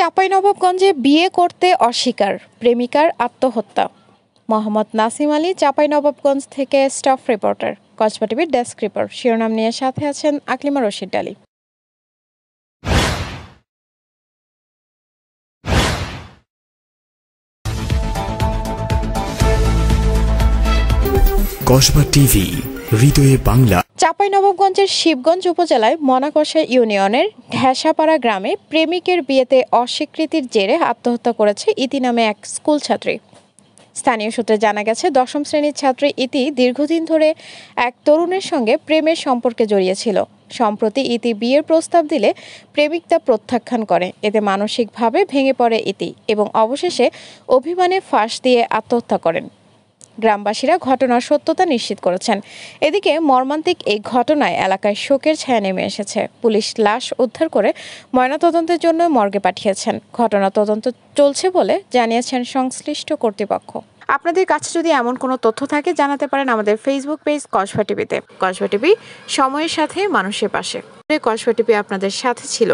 চাঁপাইনবাবগঞ্জে বিয়ে করতে অস্বীকার, প্রেমিকার আত্মহত্যা। মোহাম্মদ নাসিম আলী, চাঁপাইনবাবগঞ্জ থেকে স্টাফ রিপোর্টার, কসবা টিভির ডেস্ক রিপোর্ট। শিরোনাম নিয়ে সাথে আছেন আকলিমা রশিদ ডালি। কসবা টিভি, হৃদয়ে বাংলা। চাঁপাইনবাবগঞ্জের শিবগঞ্জ উপজেলায় মনাকষা ইউনিয়নের ঢেসাপাড়া গ্রামে প্রেমিকের বিয়েতে অস্বীকৃতির জেরে আত্মহত্যা করেছে ইতি নামে এক স্কুল ছাত্রী। স্থানীয় সূত্রে জানা গেছে, দশম শ্রেণীর ছাত্রী ইতি দীর্ঘদিন ধরে এক তরুণের সঙ্গে প্রেমের সম্পর্কে জড়িয়েছিল। সম্প্রতি ইতি বিয়ের প্রস্তাব দিলে প্রেমিক তা প্রত্যাখ্যান করে। এতে মানসিকভাবে ভেঙে পড়ে ইতি এবং অবশেষে অভিমানে ফাঁস দিয়ে আত্মহত্যা করেন। গ্রামবাসীরা ঘটনার সত্যতা নিশ্চিত করেছেন। এদিকে মর্মান্তিক এই ঘটনায় এলাকায় শোকের ছায়া নেমে এসেছে। পুলিশ লাশ উদ্ধার করে ময়নাতদন্তের জন্য মর্গে পাঠিয়েছেন। ঘটনা তদন্ত চলছে বলে জানিয়েছেন সংশ্লিষ্ট কর্তৃপক্ষ। আপনাদের কাছে যদি এমন কোনো তথ্য থাকে জানাতে পারেন আমাদের ফেসবুক পেজ কসবা টিভিতে। কসবা টিভি, সময়ের সাথে মানুষের পাশে। কসবা টিভি আপনাদের সাথে ছিল।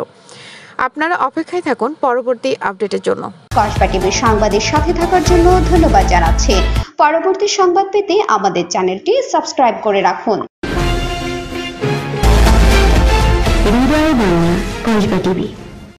আপনারা অপেক্ষায় থাকুন পরবর্তী আপডেটের জন্য। কসবা টিভির সংবাদের সাথে থাকার জন্য ধন্যবাদ জানাচ্ছি। পরবর্তী সংবাদ পেতে আমাদের চ্যানেলটি সাবস্ক্রাইব করে রাখুন। হৃদয়ে বাংলা, কসবা টিভি।